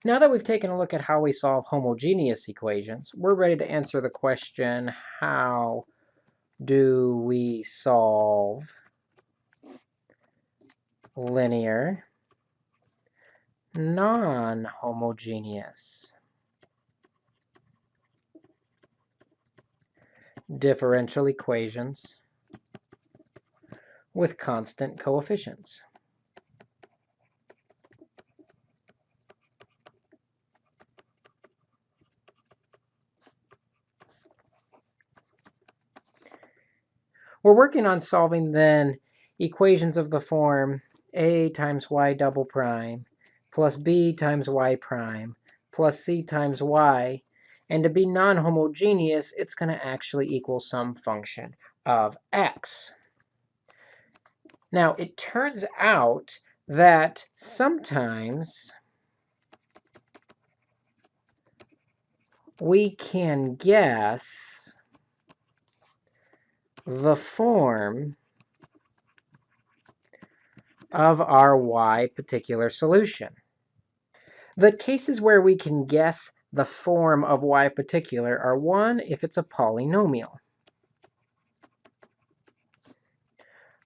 Now that we've taken a look at how we solve homogeneous equations, we're ready to answer the question, how do we solve linear non-homogeneous differential equations with constant coefficients? We're working on solving then equations of the form a times y double prime plus b times y prime plus c times y. And to be non-homogeneous, it's going to actually equal some function of x. Now, it turns out that sometimes we can guess the form of our y particular solution. The cases where we can guess the form of y particular are, one, if it's a polynomial.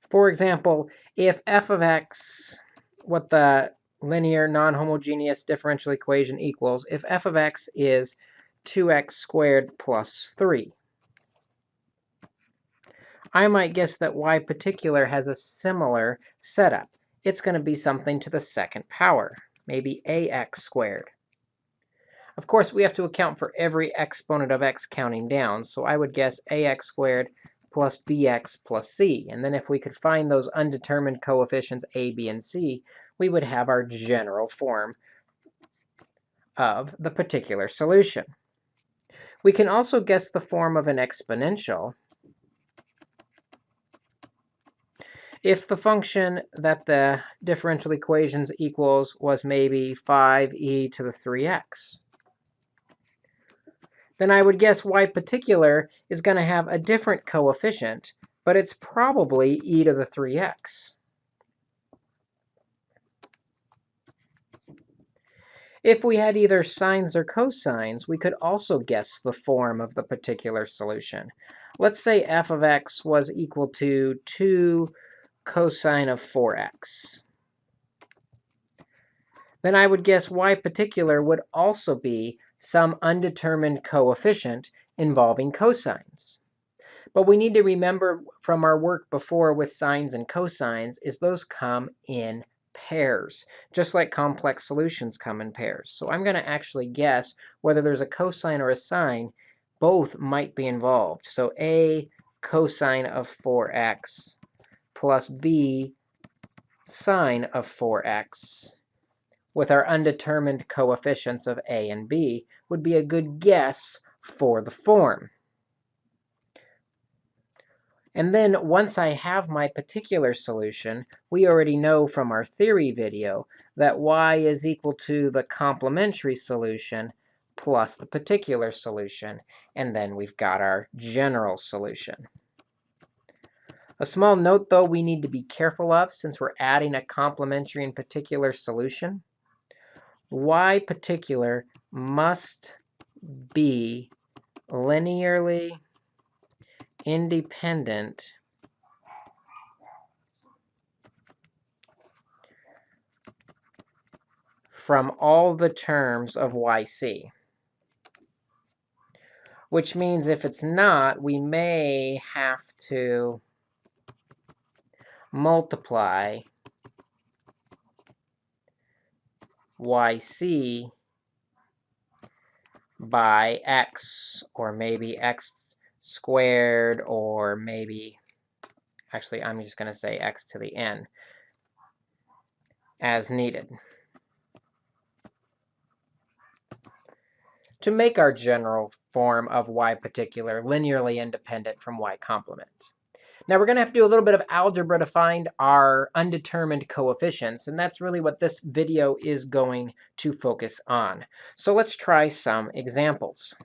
For example, if f of x, what the linear non-homogeneous differential equation equals, if f of x is 2x squared plus 3. I might guess that y particular has a similar setup. It's going to be something to the second power, maybe ax squared. Of course, we have to account for every exponent of x counting down, so I would guess ax squared plus bx plus c. And then if we could find those undetermined coefficients a, b, and c, we would have our general form of the particular solution. We can also guess the form of an exponential if the function that the differential equations equals was maybe 5e to the 3x. Then I would guess y particular is going to have a different coefficient, but it's probably e to the 3x. If we had either sines or cosines, we could also guess the form of the particular solution. Let's say f of x was equal to 2 cosine of 4x. Then I would guess y particular would also be some undetermined coefficient involving cosines. But we need to remember from our work before with sines and cosines is those come in pairs, just like complex solutions come in pairs. So I'm going to actually guess whether there's a cosine or a sine, both might be involved. So a cosine of 4x plus b sine of 4x with our undetermined coefficients of a and b would be a good guess for the form. And then once I have my particular solution, we already know from our theory video that y is equal to the complementary solution plus the particular solution. And then we've got our general solution. A small note, though, we need to be careful of since we're adding a complementary and particular solution. Y particular must be linearly independent from all the terms of yc. Which means if it's not, we may have to multiply yc by x, or maybe x squared, or maybe, actually, I'm just going to say x to the n, as needed, to make our general form of y particular linearly independent from y complement. Now we're going to have to do a little bit of algebra to find our undetermined coefficients, and that's really what this video is going to focus on. So let's try some examples.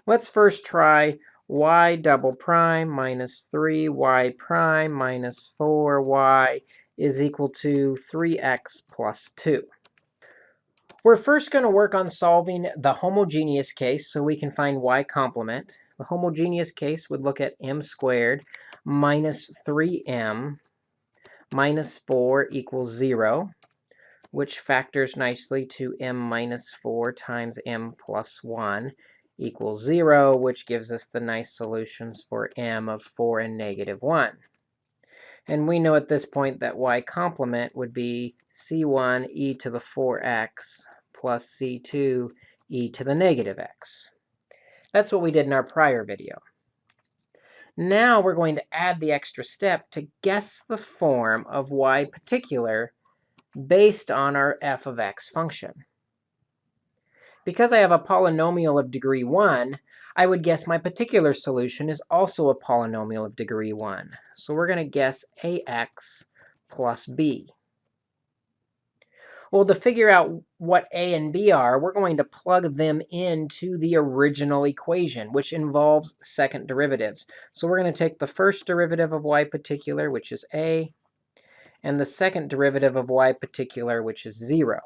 Let's first try y double prime minus 3y prime minus 4y is equal to 3x plus 2. We're first going to work on solving the homogeneous case so we can find y complement. The homogeneous case would look at m squared minus 3m minus 4 equals 0, which factors nicely to m minus 4 times m plus 1 equals 0, which gives us the nice solutions for m of 4 and negative 1. And we know at this point that y complement would be c1 e to the 4x plus c2 e to the negative x. That's what we did in our prior video. Now we're going to add the extra step to guess the form of y particular based on our f of x function. Because I have a polynomial of degree 1, I would guess my particular solution is also a polynomial of degree 1. So we're going to guess ax plus b. Well, to figure out what a and b are, we're going to plug them into the original equation, which involves second derivatives. So we're going to take the first derivative of y particular, which is a, and the second derivative of y particular, which is 0.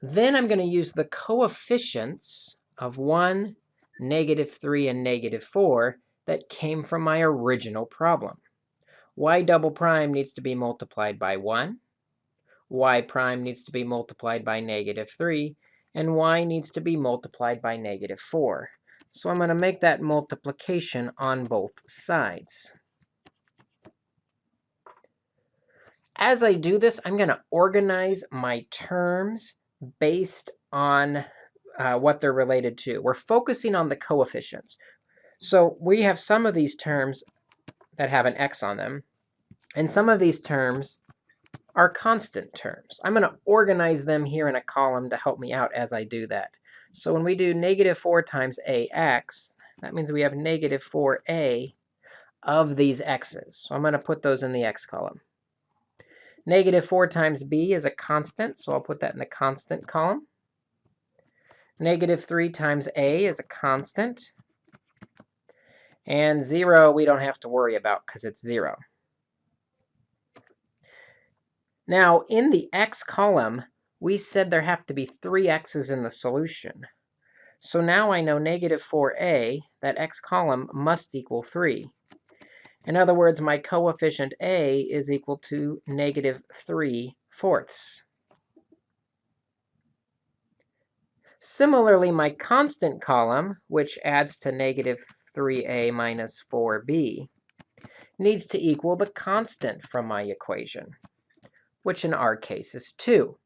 Then I'm going to use the coefficients of 1, -3, and -4 that came from my original problem. Y double prime needs to be multiplied by 1, y prime needs to be multiplied by -3, and y needs to be multiplied by -4. So I'm going to make that multiplication on both sides. As I do this, I'm going to organize my terms based on what they're related to. We're focusing on the coefficients. So we have some of these terms that have an x on them, and some of these terms are constant terms. I'm going to organize them here in a column to help me out as I do that. So when we do -4 times ax, that means we have -4a of these x's. So I'm going to put those in the x column. -4 times b is a constant, so I'll put that in the constant column. -3 times a is a constant. And 0 we don't have to worry about because it's 0. Now, in the x column, we said there have to be 3 x's in the solution. So now I know -4a, that x column must equal 3. In other words, my coefficient a is equal to -3/4. Similarly, my constant column, which adds to -3a minus 4b, needs to equal the constant from my equation, which in our case is 2.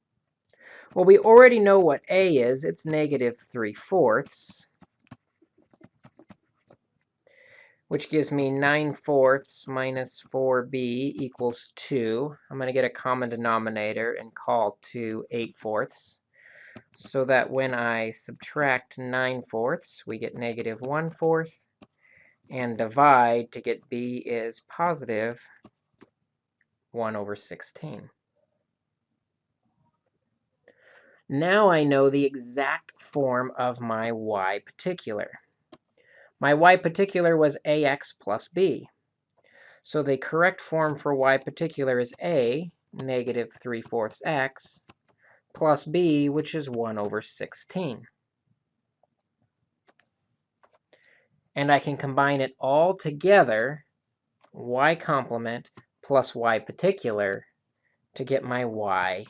Well, we already know what a is. It's -3/4, which gives me 9/4 minus 4b equals 2. I'm going to get a common denominator and call 2 8/4. So that when I subtract 9/4, we get -1/4, and divide to get b is positive 1/16. Now I know the exact form of my y particular. My y particular was ax plus b. So the correct form for y particular is a, -3/4 x, plus b, which is 1/16. And I can combine it all together, y complement plus y particular, to get my y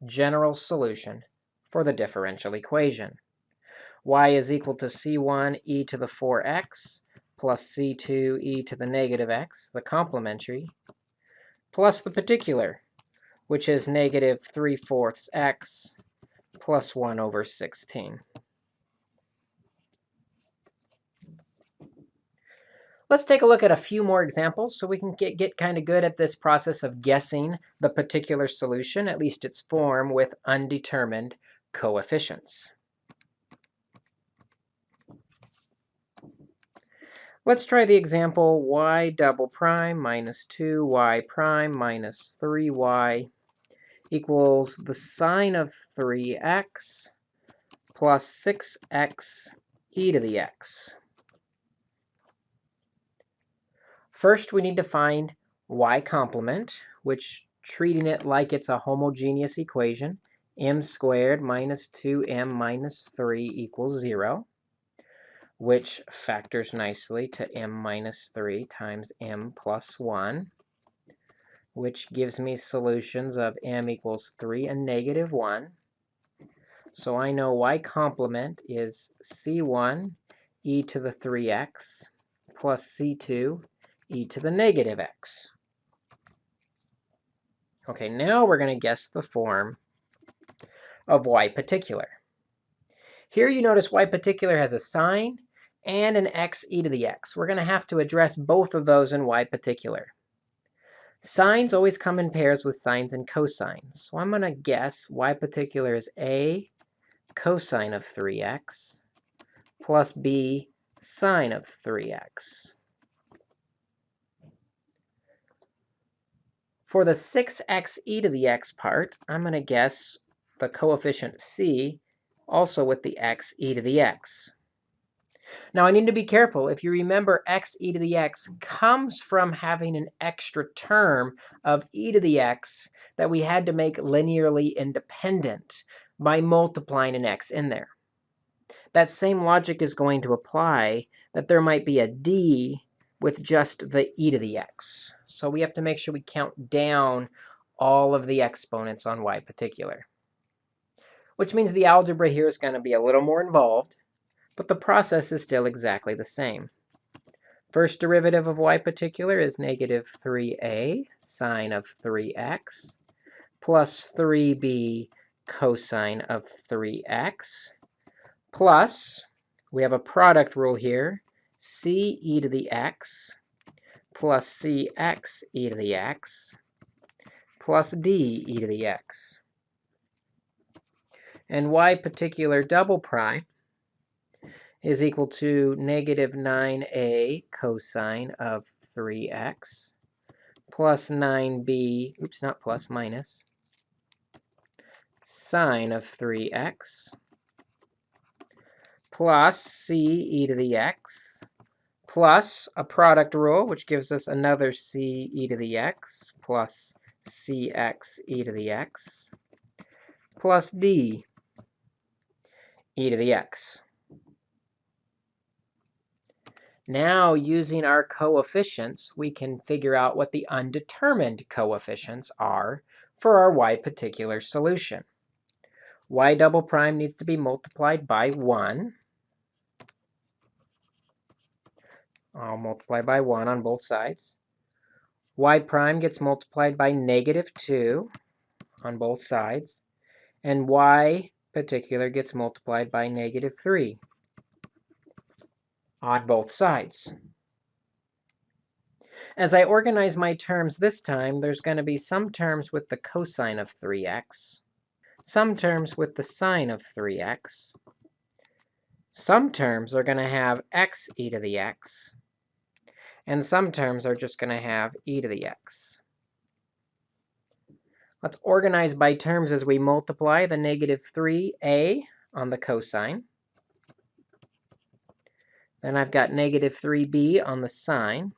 general solution for the differential equation. Y is equal to c1 e to the 4x plus c2 e to the -x, the complementary, plus the particular, which is -3/4 x plus 1/16. Let's take a look at a few more examples so we can get kind of good at this process of guessing the particular solution, at least its form, with undetermined coefficients. Let's try the example y double prime minus 2y prime minus 3y equals the sine of 3x plus 6x e to the x. First, we need to find y complement, which, treating it like it's a homogeneous equation, m squared minus 2m minus 3 equals 0, which factors nicely to m minus 3 times m plus 1, which gives me solutions of m equals 3 and negative 1. So I know y complement is c1 e to the 3x plus c2 e to the negative x. Okay, now we're going to guess the form of y particular. Here you notice y particular has a sign and an x e to the x. We're going to have to address both of those in y particular. Signs always come in pairs with sines and cosines. So I'm going to guess y particular is a cosine of 3x plus b sine of 3x. For the 6x e to the x part, I'm going to guess the coefficient c also with the x e to the x. Now I need to be careful. If you remember, x e to the x comes from having an extra term of e to the x that we had to make linearly independent by multiplying an x in there. That same logic is going to apply that there might be a d with just the e to the x. So we have to make sure we count down all of the exponents on y particular, which means the algebra here is going to be a little more involved, but the process is still exactly the same. First derivative of y particular is negative 3a sine of 3x plus 3b cosine of 3x plus, we have a product rule here, c e to the x plus cx e to the x plus d e to the x. And y particular double prime is equal to negative 9a cosine of 3x plus 9b, oops, not plus, minus, sine of 3x plus c e to the x plus a product rule, which gives us another c e to the x plus cx e to the x plus d e to the x. Now, using our coefficients, we can figure out what the undetermined coefficients are for our y particular solution. Y double prime needs to be multiplied by 1. I'll multiply by 1 on both sides. Y prime gets multiplied by negative 2 on both sides. And y particular gets multiplied by negative 3 on both sides. As I organize my terms this time, there's going to be some terms with the cosine of 3x, some terms with the sine of 3x, some terms are going to have x e to the x, and some terms are just going to have e to the x. Let's organize by terms as we multiply the negative 3a on the cosine. Then I've got negative 3b on the sine.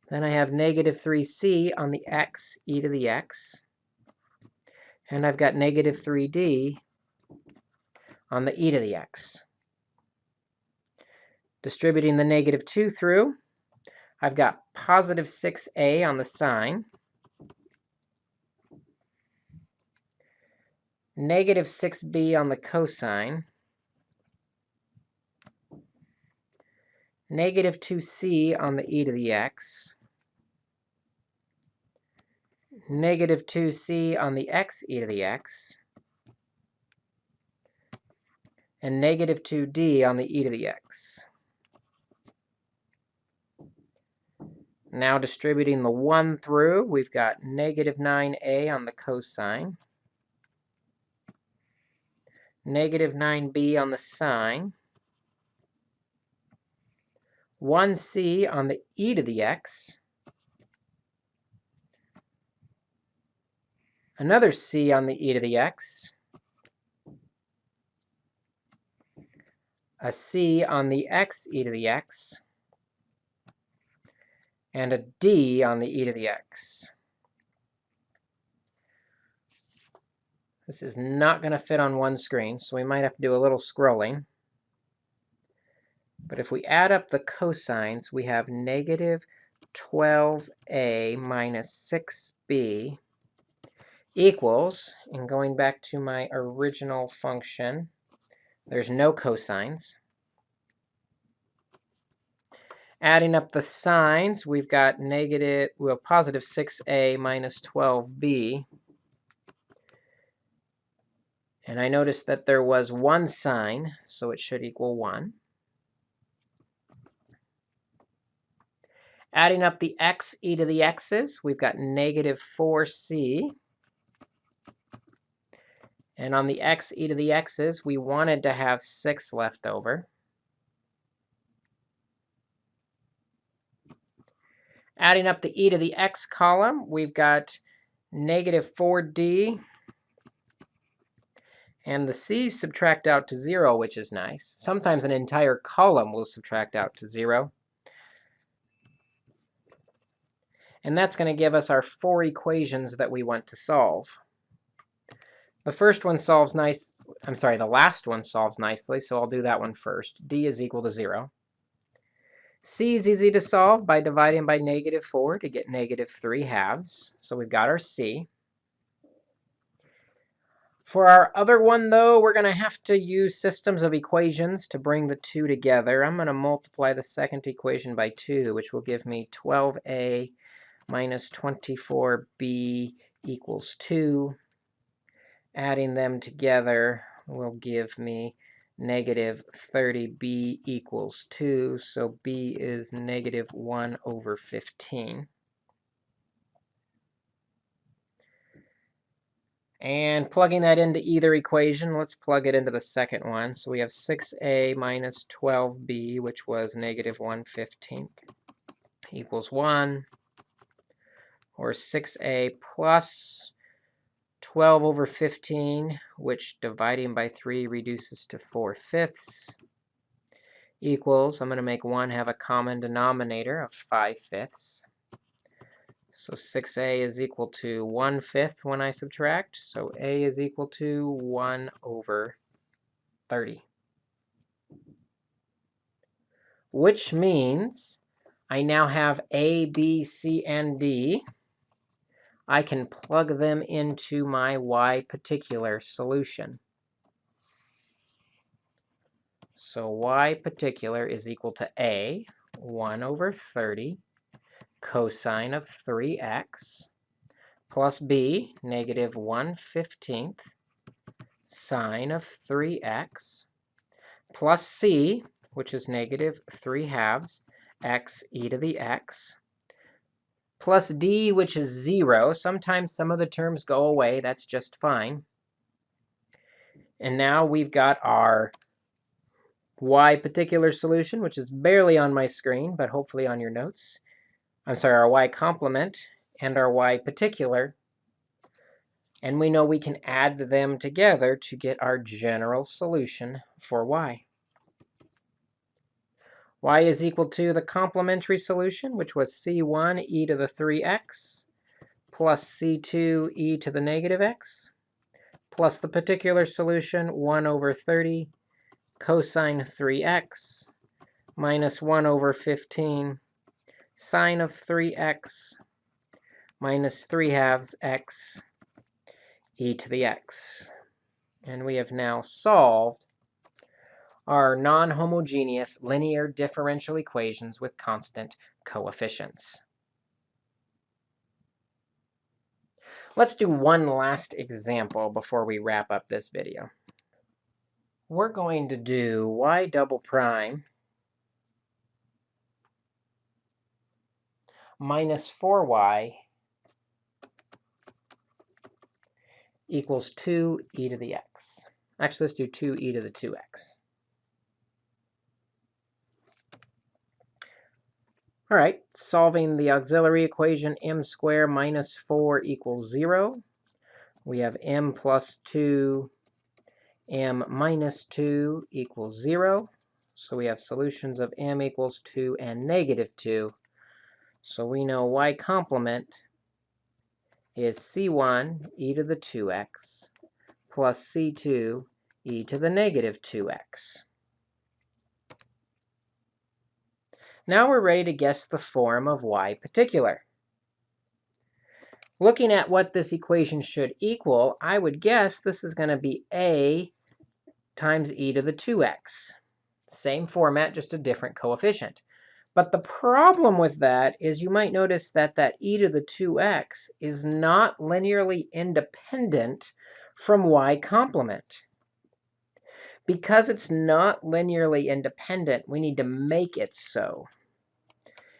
Then I have negative 3c on the x e to the x. And I've got negative 3d on the e to the x. Distributing the negative 2 through, I've got positive 6a on the sine, negative 6b on the cosine, negative 2c on the e to the x, negative 2c on the x e to the x, and negative 2d on the e to the x. Now distributing the 1 through, we've got negative 9a on the cosine, negative 9b on the sine, 1c on the e to the x, another c on the e to the x, a c on the x e to the x, and a d on the e to the x. This is not going to fit on one screen, so we might have to do a little scrolling. But if we add up the cosines, we have negative 12a minus 6b equals, and going back to my original function, there's no cosines. Adding up the signs, we've got positive 6a minus 12b. And I noticed that there was one sign, so it should equal 1. Adding up the x e to the x's, we've got negative 4c. And on the x e to the x's, we wanted to have 6 left over. Adding up the e to the x column, we've got negative 4d. And the c's subtract out to 0, which is nice. Sometimes an entire column will subtract out to 0. And that's going to give us our 4 equations that we want to solve. The first one solves the last one solves nicely, so I'll do that one first. D is equal to 0. C is easy to solve by dividing by negative 4 to get negative 3/2. So we've got our C. For our other one, though, we're going to have to use systems of equations to bring the two together. I'm going to multiply the second equation by 2, which will give me 12a minus 24b equals 2. Adding them together will give me negative 30b equals 2. So b is negative 1 over 15. And plugging that into either equation, let's plug it into the second one. So we have 6a minus 12b, which was negative 1/15, equals 1. Or 6a plus 12 over 15, which dividing by 3 reduces to 4/5, equals, I'm going to make 1 have a common denominator of 5/5. So 6a is equal to 1/5 when I subtract. So a is equal to 1 over 30. Which means I now have a, b, c, and d. I can plug them into my y particular solution. So y particular is equal to a, 1 over 30, cosine of 3x, plus b, negative 1/15, sine of 3x, plus c, which is negative 3/2 x e to the x, plus d, which is 0. Sometimes some of the terms go away. That's just fine. And now we've got our y particular solution, which is barely on my screen, but hopefully on your notes. I'm sorry, our y complement and our y particular. And we know we can add them together to get our general solution for y. Y is equal to the complementary solution, which was c1 e to the 3x, plus c2 e to the negative x, plus the particular solution, 1 over 30, cosine 3x, minus 1 over 15, sine of 3x, minus 3/2 x e to the x. And we have now solved our non-homogeneous linear differential equations with constant coefficients. Let's do one last example before we wrap up this video. We're going to do y double prime minus 4y equals 2 e to the x. Actually, let's do 2 e to the 2x. All right, solving the auxiliary equation m squared minus 4 equals 0. We have m plus 2, m minus 2 equals 0. So we have solutions of m equals 2 and negative 2. So we know y complement is c1 e to the 2x plus c2 e to the negative 2x. Now we're ready to guess the form of y particular. Looking at what this equation should equal, I would guess this is going to be a times e to the 2x. Same format, just a different coefficient. But the problem with that is you might notice that that e to the 2x is not linearly independent from y complement. Because it's not linearly independent, we need to make it so.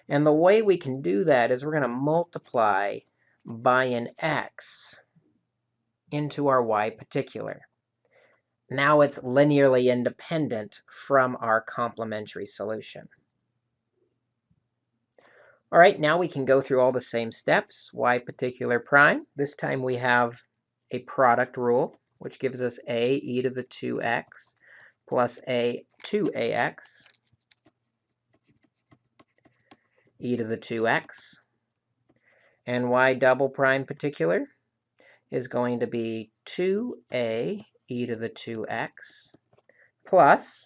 And the way we can do that is we're going to multiply by an x into our y particular. Now it's linearly independent from our complementary solution. All right, now we can go through all the same steps. Y particular prime. This time we have a product rule, which gives us a e to the 2x plus a 2ax e to the 2x. And y double prime particular is going to be 2a e to the 2x plus,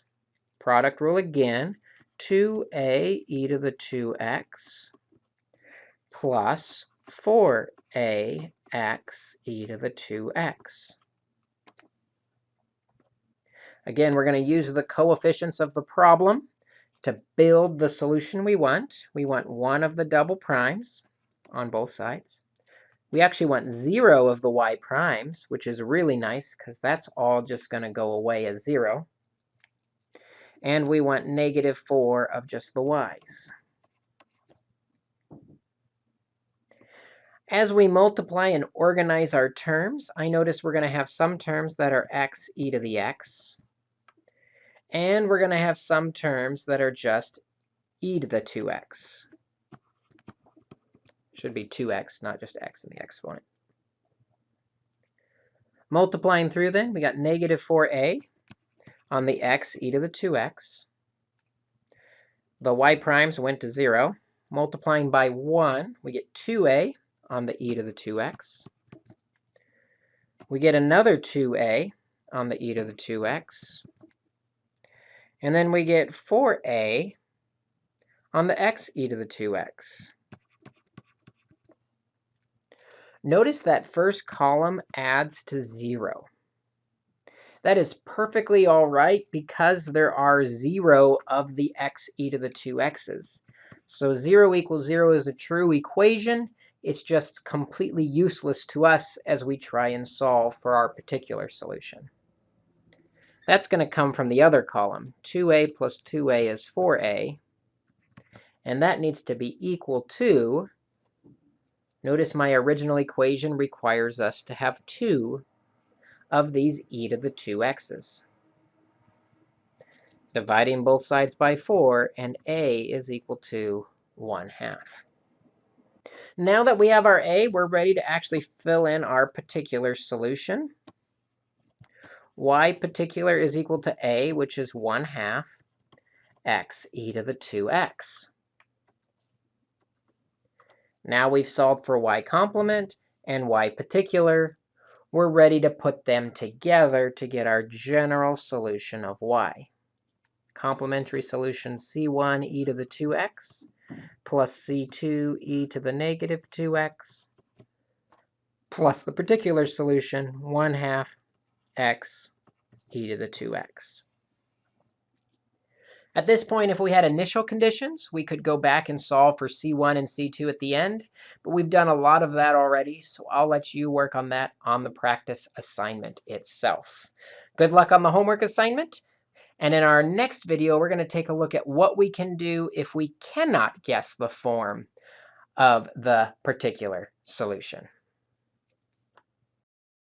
product rule again, 2a e to the 2x plus 4ax e to the 2x. Again, we're going to use the coefficients of the problem to build the solution we want. We want one of the double primes on both sides. We actually want 0 of the y primes, which is really nice because that's all just going to go away as 0. And we want negative 4 of just the y's. As we multiply and organize our terms, I notice we're going to have some terms that are x e to the x. And we're going to have some terms that are just e to the 2x. Should be 2x, not just x in the exponent. Multiplying through then, we got negative 4a on the x e to the 2x. The y primes went to 0. Multiplying by 1, we get 2a on the e to the 2x. We get another 2a on the e to the 2x. And then we get 4a on the x e to the 2x. Notice that first column adds to 0. That is perfectly all right because there are 0 of the x e to the 2x's. So 0 equals 0 is a true equation. It's just completely useless to us as we try and solve for our particular solution. That's going to come from the other column. 2a plus 2a is 4a. And that needs to be equal to, notice my original equation requires us to have 2 of these e to the 2x's. Dividing both sides by 4, and a is equal to 1/2. Now that we have our a, we're ready to actually fill in our particular solution. Y particular is equal to a, which is 1/2 x e to the 2x. Now we've solved for y complement and y particular. We're ready to put them together to get our general solution of y. Complementary solution c1 e to the 2x plus c2 e to the negative 2x plus the particular solution 1/2 x e to the 2x. At this point, if we had initial conditions, we could go back and solve for c1 and c2 at the end, but we've done a lot of that already, so I'll let you work on that on the practice assignment itself. Good luck on the homework assignment, and in our next video, we're going to take a look at what we can do if we cannot guess the form of the particular solution.